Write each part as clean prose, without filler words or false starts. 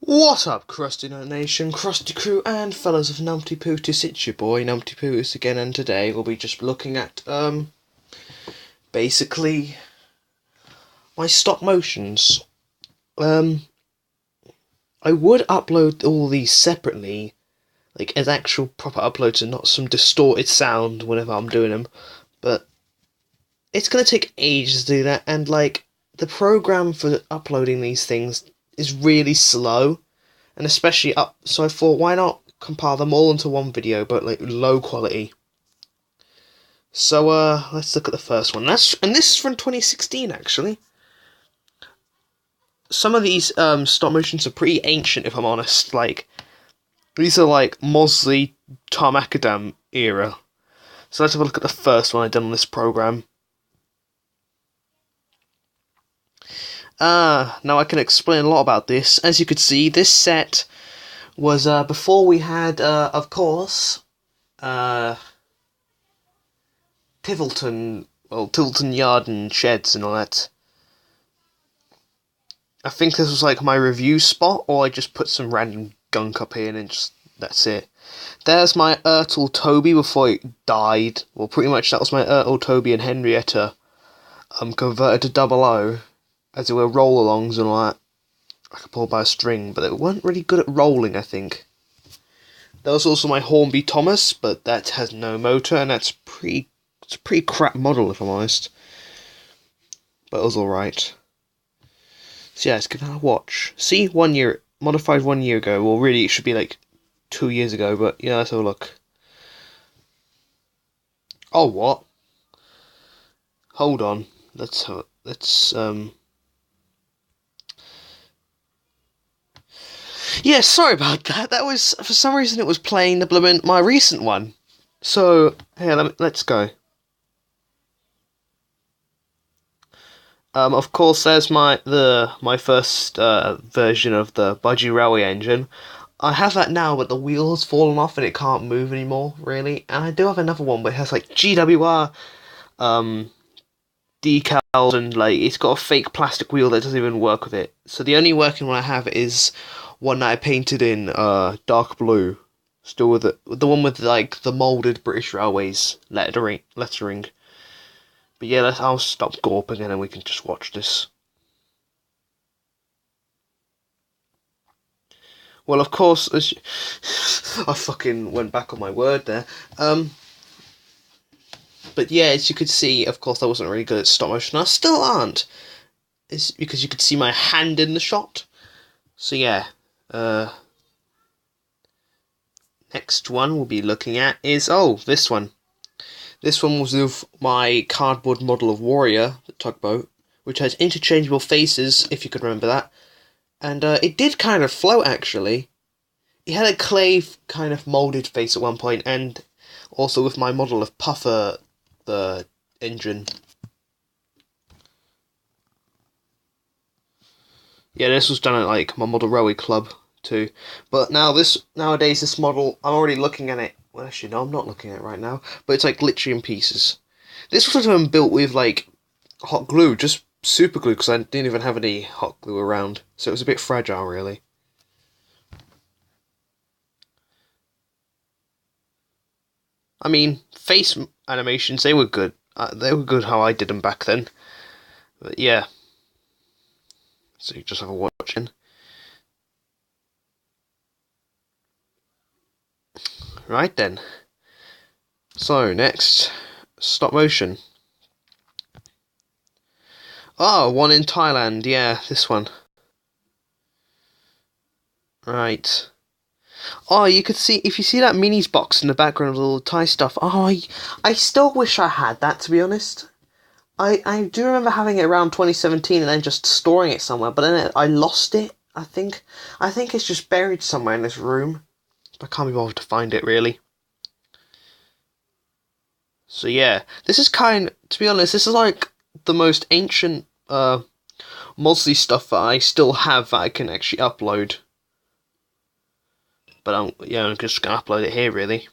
What up, Krusty Nut Nation, Krusty Crew, and fellas of Numpty Pootis? It's your boy, Numpty Pootis again, and today we'll be just looking at, basically, my stop motions. I would upload all these separately, like, as actual proper uploads and not some distorted sound whenever I'm doing them, but it's gonna take ages to do that, and, like, the program for uploading these things is really slow, and especially so I thought, why not compile them all into one video, but like low quality. So let's look at the first one. This is from 2016 actually. Some of these stop motions are pretty ancient, if I'm honest. Like, these are like Mosley Tarmacadam era. So let's have a look at the first one I done on this program. Now I can explain a lot about this. As you could see, this set was before we had, of course, Tilton Yard and Sheds and all that. I think this was like my review spot, or I just put some random gunk up here and just, that's it. There's my Toby before it died. Well, pretty much that was my Toby and Henrietta converted to 00. As they were roll-alongs and all that. I could pull by a string, but they weren't really good at rolling, I think. There was also my Hornby Thomas, but that has no motor, and it's a pretty crap model, if I'm honest. But it was alright. So yeah, let's give that a watch. See, 1 year, modified 1 year ago. Well, really, it should be like 2 years ago, but yeah, let's have a look. Oh, what? Hold on. Let's yeah, sorry about that. That was, for some reason, it was playing my recent one. So, here, let's go. Of course, there's my first version of the Budgie Railway engine. I have that now, but the wheel has fallen off and it can't move anymore, really. And I do have another one, but it has like GWR decals and like it's got a fake plastic wheel that doesn't even work with it. So the only working one I have is one that I painted in dark blue, still with the one with like the molded British Railways lettering. But yeah, I'll stop gawping and then we can just watch this. Well, of course, I fucking went back on my word there. But yeah, as you could see, of course, I wasn't really good at stop motion. I still aren't. It's because you could see my hand in the shot. So yeah. Next one we'll be looking at is, this one. This one was with my cardboard model of Warrior, the tugboat, which has interchangeable faces, if you could remember that. And it did kind of float, actually. It had a clay kind of moulded face at one point, and also with my model of Puffer, the engine. Yeah, this was done at like my model railway club too. But nowadays this model, I'm already looking at it. Well, actually no, I'm not looking at it right now. But it's like literally in pieces. This was built with like hot glue, just super glue, because I didn't even have any hot glue around. So it was a bit fragile, really. I mean, face animations, they were good. They were good how I did them back then. But yeah. So you just have a watch in. Right then. So, next. Stop motion. Oh, one in Thailand. Yeah, this one. Right. Oh, you could see, if you see that minis box in the background with all the Thai stuff, I still wish I had that, to be honest. I do remember having it around 2017 and then just storing it somewhere, but then I lost it, I think. I think it's just buried somewhere in this room. I can't be bothered to find it, really. So yeah, this is to be honest, this is like the most ancient Mosley stuff that I still have that I can actually upload. But I'm just gonna upload it here, really.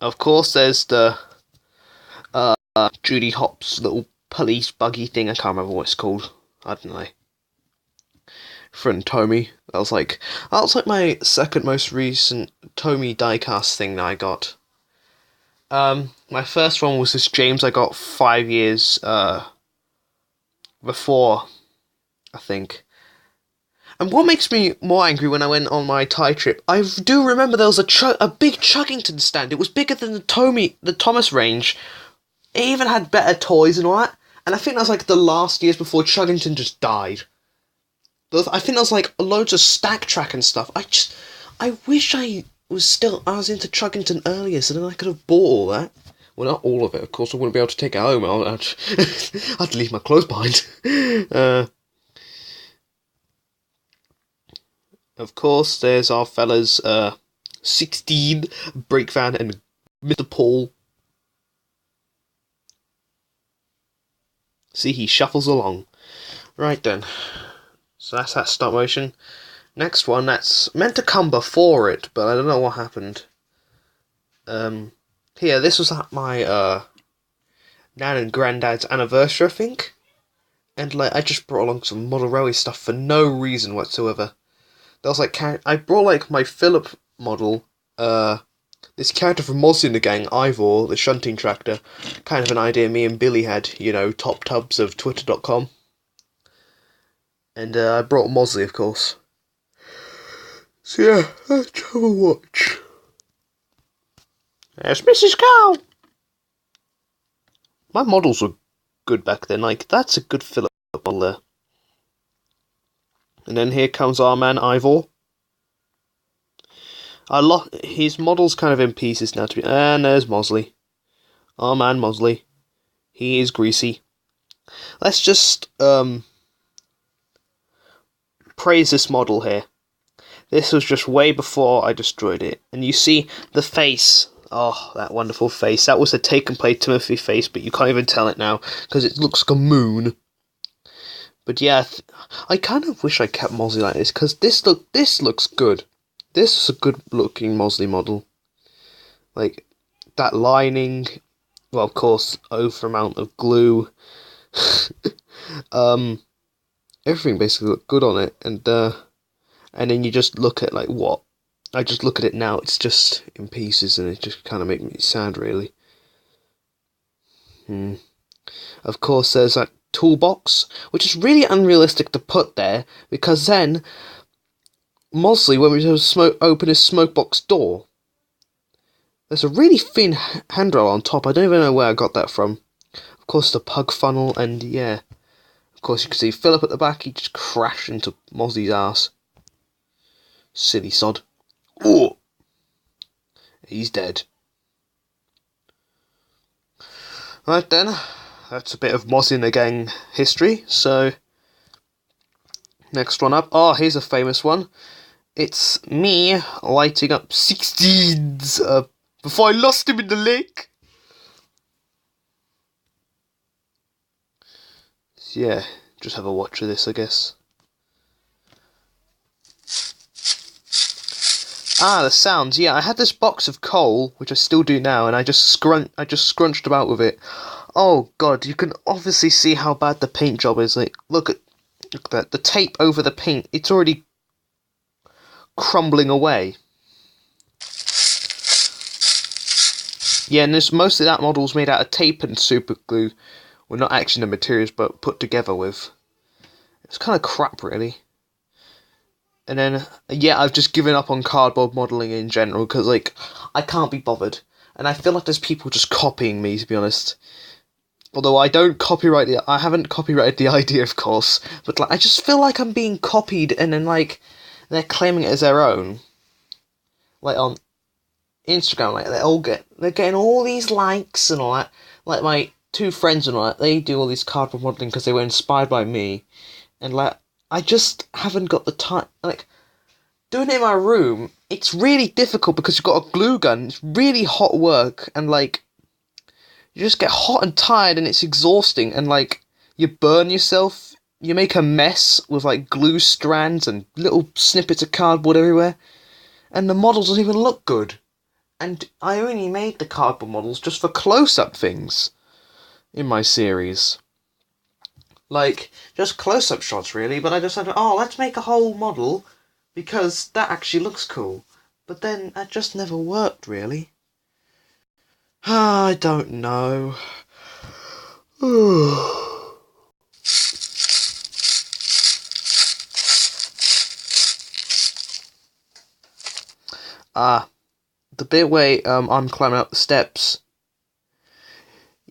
Of course, there's the Judy Hopps little police buggy thing. I can't remember what it's called. I don't know. from Tomy. That was like my second most recent Tomy diecast thing that I got. My first one was this James I got 5 years before, I think. And what makes me more angry when I went on my Thai trip, I do remember there was a big Chuggington stand. It was bigger than the Thomas range. It even had better toys and all that. And I think that was like the last years before Chuggington just died. I think there was like loads of Stack Track and stuff. I wish I was into Chuggington earlier, so then I could have bought all that. Well, not all of it, of course. I wouldn't be able to take it home. I'd leave my clothes behind. Of course, there's our fellas, 16, Breakvan, and Mr. Paul. See, he shuffles along. Right then. So that's that stop motion. Next one, that's meant to come before it, but I don't know what happened. Here, this was at my, Nan and Granddad's anniversary, I think. And, like, I just brought along some Mulroney stuff for no reason whatsoever. There was, like, I brought, like, my Philip model, this character from Moz in the Gang, Ivor, the shunting tractor. Kind of an idea me and Billy had, you know, top tubs of Twitter.com. And, I brought Mosley, of course. So, yeah, let's have a watch. There's Mrs. Cow! My models were good back then, like, that's a good Philip model there. And then here comes our man Ivor. His model's kind of in pieces now. And there's Mosley. Our man Mosley. He is greasy. Let's just praise this model here. This was just way before I destroyed it. And you see the face. Oh, that wonderful face. That was a Take and Play Timothy face, but you can't even tell it now because it looks like a moon. But yeah, I kind of wish I kept Mosley like this, because this looks good. This is a good looking Mosley model. Like, that lining, well, of course, over amount of glue. Everything basically looked good on it, and then you just look at, like, what? I just look at it now, it's just in pieces, and it just kind of makes me sad, really. Of course, there's that toolbox, which is really unrealistic to put there, because then Mosley won't be able to open his smoke box door. There's a really thin handrail on top. I don't even know where I got that from. Of course, the pug funnel, and yeah. Of course, you can see Philip at the back. He just crashed into Mosley's ass. Silly sod. Oh, he's dead. Right then. That's a bit of Moz in the Gang history, so next one up. Oh, here's a famous one. It's me lighting up 16s before I lost him in the lake. So yeah, just have a watch of this, I guess. Ah, the sounds. Yeah, I had this box of coal, which I still do now, and I just scrunched about with it. Oh god, you can obviously see how bad the paint job is. Like, look at that. The tape over the paint, it's already crumbling away. Yeah, and most of that model's made out of tape and super glue. Well, not actually the materials, but put together with. It's kind of crap, really. And then, yeah, I've just given up on cardboard modelling in general, because, like, I can't be bothered. And I feel like there's people just copying me, to be honest. Although I haven't copyrighted the idea, of course, but like, I just feel like I'm being copied, and then, like, they're claiming it as their own. Like, on Instagram, like, they're getting all these likes and all that. Like, my two friends and all that, they do all this cardboard modelling because they were inspired by me. And, like, I just haven't got the time. Like, doing it in my room, it's really difficult because you've got a glue gun. It's really hot work, and, like, you just get hot and tired, and it's exhausting, and, like, you burn yourself. You make a mess with, like, glue strands and little snippets of cardboard everywhere, and the models don't even look good. And I only made the cardboard models just for close-up things in my series. Like, just close-up shots, really, but I just said, oh, let's make a whole model, because that actually looks cool. But then, that just never worked, really. I don't know. The bit where I'm climbing up the steps.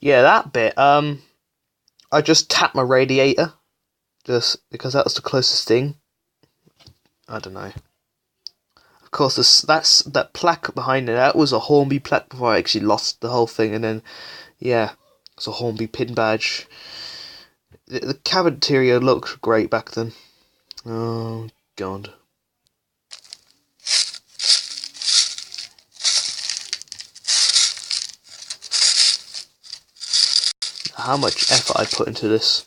Yeah, that bit. I just tapped my radiator, just because that was the closest thing. I don't know. Of course, that plaque behind it. That was a Hornby plaque before I actually lost the whole thing, and then yeah, it's a Hornby pin badge. The cabin interior looked great back then. Oh god. How much effort I put into this.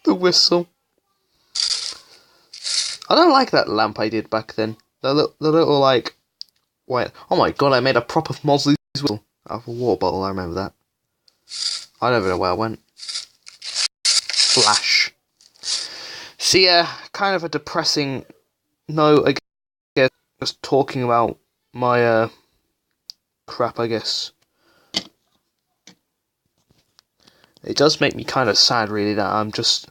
The whistle. I don't like that lamp I did back then. The little like, wait, oh my god, I made a proper Mosley's whistle out of a water bottle. I remember that. I don't even know where I went. Flash. See, kind of a depressing note, I guess, just talking about my crap, I guess. It does make me kind of sad, really, that I'm just...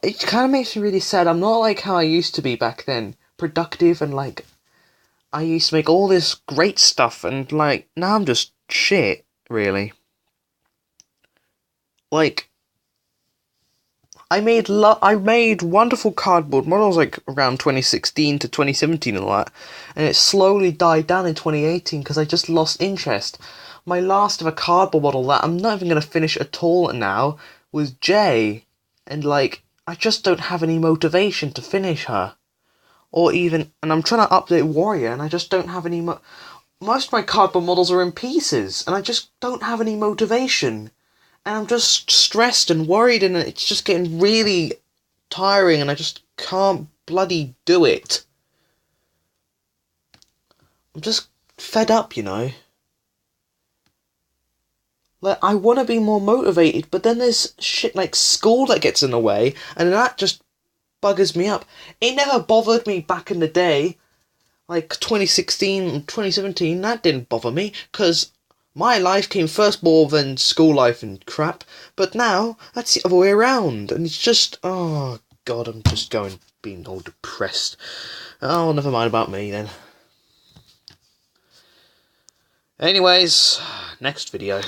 it kind of makes me really sad. I'm not like how I used to be back then. Productive and, like... I used to make all this great stuff, and, like, now I'm just shit, really. Like... I made wonderful cardboard models, like, around 2016 to 2017 and all that. And it slowly died down in 2018, because I just lost interest. My last of a cardboard model that I'm not even going to finish at all now was Jay. And, like, I just don't have any motivation to finish her. Or even... And I'm trying to update Warrior, and I just don't have any... Most of my cardboard models are in pieces, and I just don't have any motivation. And I'm just stressed and worried, and it's just getting really tiring, and I just can't bloody do it. I'm just fed up, you know. Like, I want to be more motivated, but then there's shit like school that gets in the way, and that just buggers me up. It never bothered me back in the day, like 2016 and 2017, that didn't bother me, because my life came first more than school life and crap, but now, that's the other way around, and it's just, oh god, I'm just being all depressed. Oh, never mind about me then. Anyways, next video.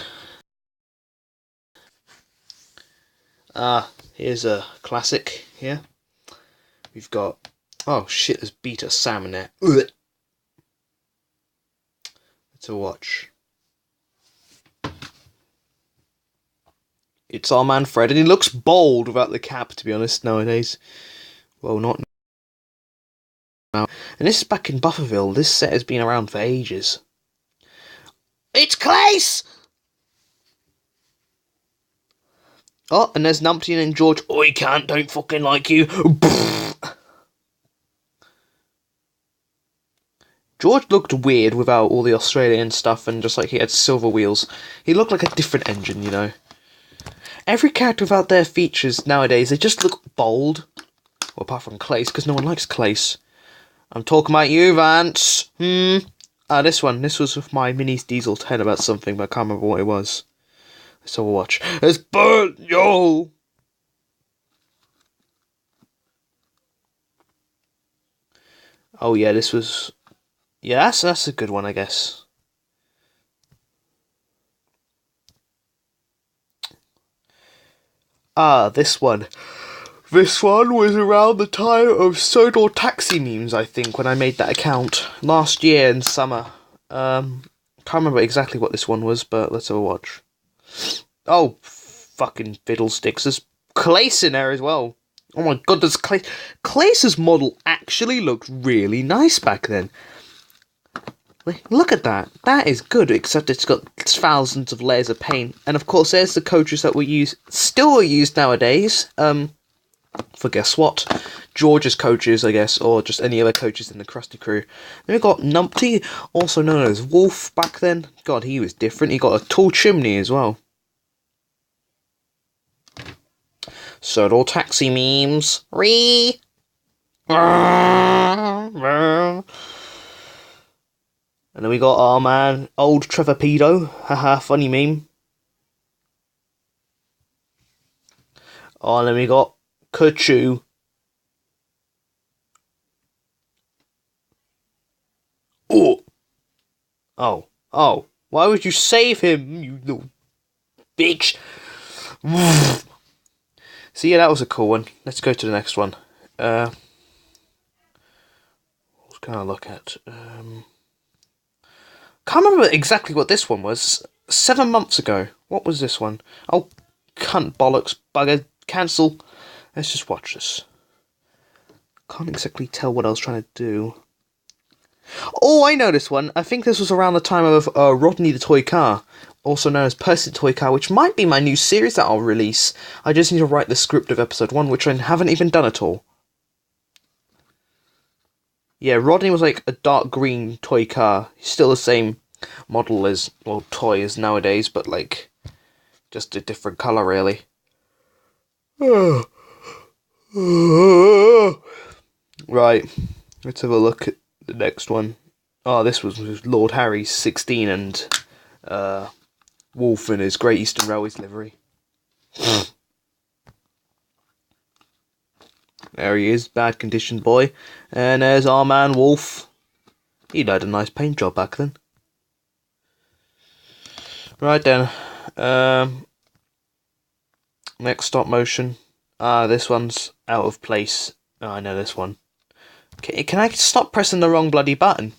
Here's a classic here. We've got... Oh shit, there's beta salmon there. Ugh. Let's watch. It's our man Fred, and he looks bold without the cap, to be honest, nowadays. Well, not now. And this is back in Bufferville. This set has been around for ages. It's Clace! Oh, and there's Numpty and George. Oh, he don't fucking like you. George looked weird without all the Australian stuff and just like he had silver wheels. He looked like a different engine, you know. Every character without their features nowadays, they just look bold. Well, apart from Clace, because no one likes Clace. I'm talking about you, Vance. This one. This was with my Minis Diesel 10 about something, but I can't remember what it was. Let's have a watch. It's burnt, yo! Oh yeah, this was... Yeah, that's a good one, I guess. This one. This one was around the time of Sodor taxi memes, I think, when I made that account. Last year in summer. Can't remember exactly what this one was, but let's have a watch. Oh, fucking fiddlesticks. There's Clace in there as well. Oh my god, does Clace's model actually looked really nice back then. Look at that. That is good, except it's got thousands of layers of paint. And of course, there's the coaches that still are used nowadays. for guess what? George's coaches, I guess, or just any other coaches in the Krusty crew. Then we got Numpty, also known as Wolf back then. God, he was different. He got a tall chimney as well. Sodor taxi memes. Ree. And then we got our man, old Trevor Pedo. Haha, funny meme. Oh, and then we got Kachu. Oh. Why would you save him, you little bitch? So yeah, that was a cool one. Let's go to the next one. What can I look at? Can't remember exactly what this one was. 7 months ago. What was this one? Oh, cunt, bollocks, bugger, cancel. Let's just watch this. Can't exactly tell what I was trying to do. Oh, I know this one. I think this was around the time of Rodney the Toy Car, also known as Percy the Toy Car, which might be my new series that I'll release. I just need to write the script of episode 1, which I haven't even done at all. Yeah, Rodney was like a dark green toy car. He's still the same model as, well, toy as nowadays, but like, just a different colour, really. Right, let's have a look at the next one. Oh, this was Lord Harry's 16 and Wolf in his Great Eastern Railways livery. There he is, bad condition boy. And there's our man Wolf. He'd had a nice paint job back then. Right then. Next stop motion. This one's out of place. Oh, I know this one. Can I stop pressing the wrong bloody button?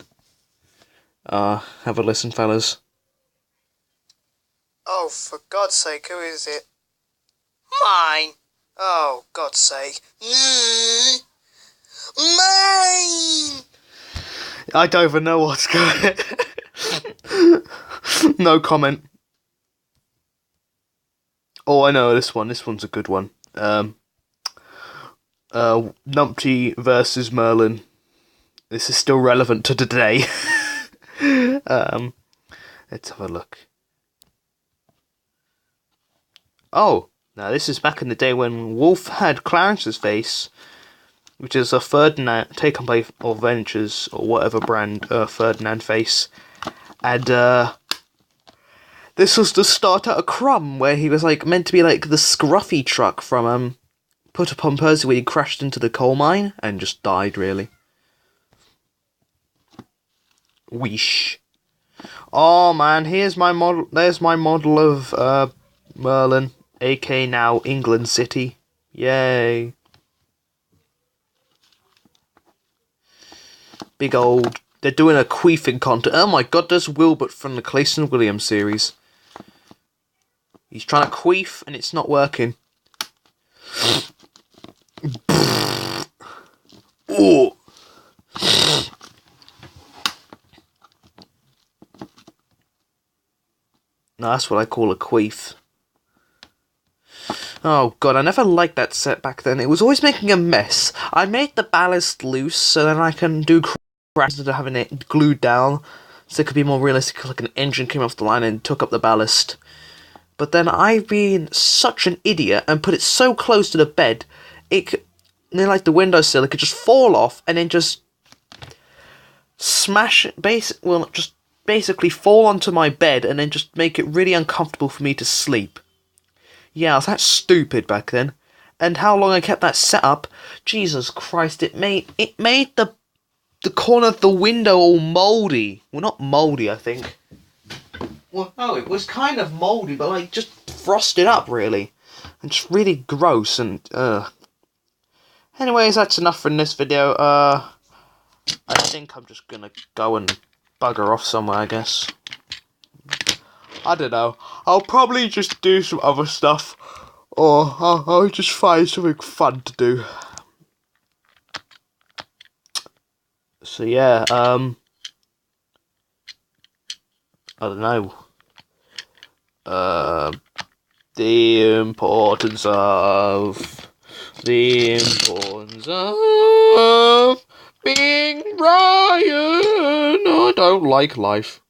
Have a listen, fellas. Oh, for God's sake, who is it? Mine! Oh, God's sake. Mine! I don't even know what's going on. No comment. Oh, I know this one. This one's a good one. Numpty versus Merlin. This is still relevant to today. Let's have a look. Oh, now this is back in the day when Wolf had Clarence's face, which is a Ferdinand, taken by or Ventures or whatever brand, Ferdinand face, and this was the start at a Crumb, where he was like meant to be like the scruffy truck from Put Upon Percy, where he crashed into the coal mine and just died, really. Weesh. Oh man, here's my model. There's my model of Merlin, aka now England City. Yay. Big old. They're doing a queefing contest. Oh my god, there's Wilbert from the Clayton Williams series. He's trying to queef and it's not working. Oh. No, that's what I call a queef. Oh god, I never liked that set back then. It was always making a mess. I made the ballast loose so then I can do crap instead of having it glued down, so it could be more realistic, like an engine came off the line and took up the ballast. But then I've been such an idiot and put it so close to the bed, it could, near like the windowsill, it could just fall off and then just smash it, just basically fall onto my bed and then just make it really uncomfortable for me to sleep. Yeah, I was that stupid back then. And how long I kept that set up, Jesus Christ, it made the corner of the window all mouldy. Well, not mouldy, I think. Well, no, it was kind of mouldy, but like just frosted up, really. And just really gross and, Anyways, that's enough for this video. I think I'm just gonna go and bugger off somewhere, I guess. I don't know. I'll probably just do some other stuff. Or I'll just find something fun to do. So yeah, I don't know. The importance of The importance of being Ryan. I don't like life.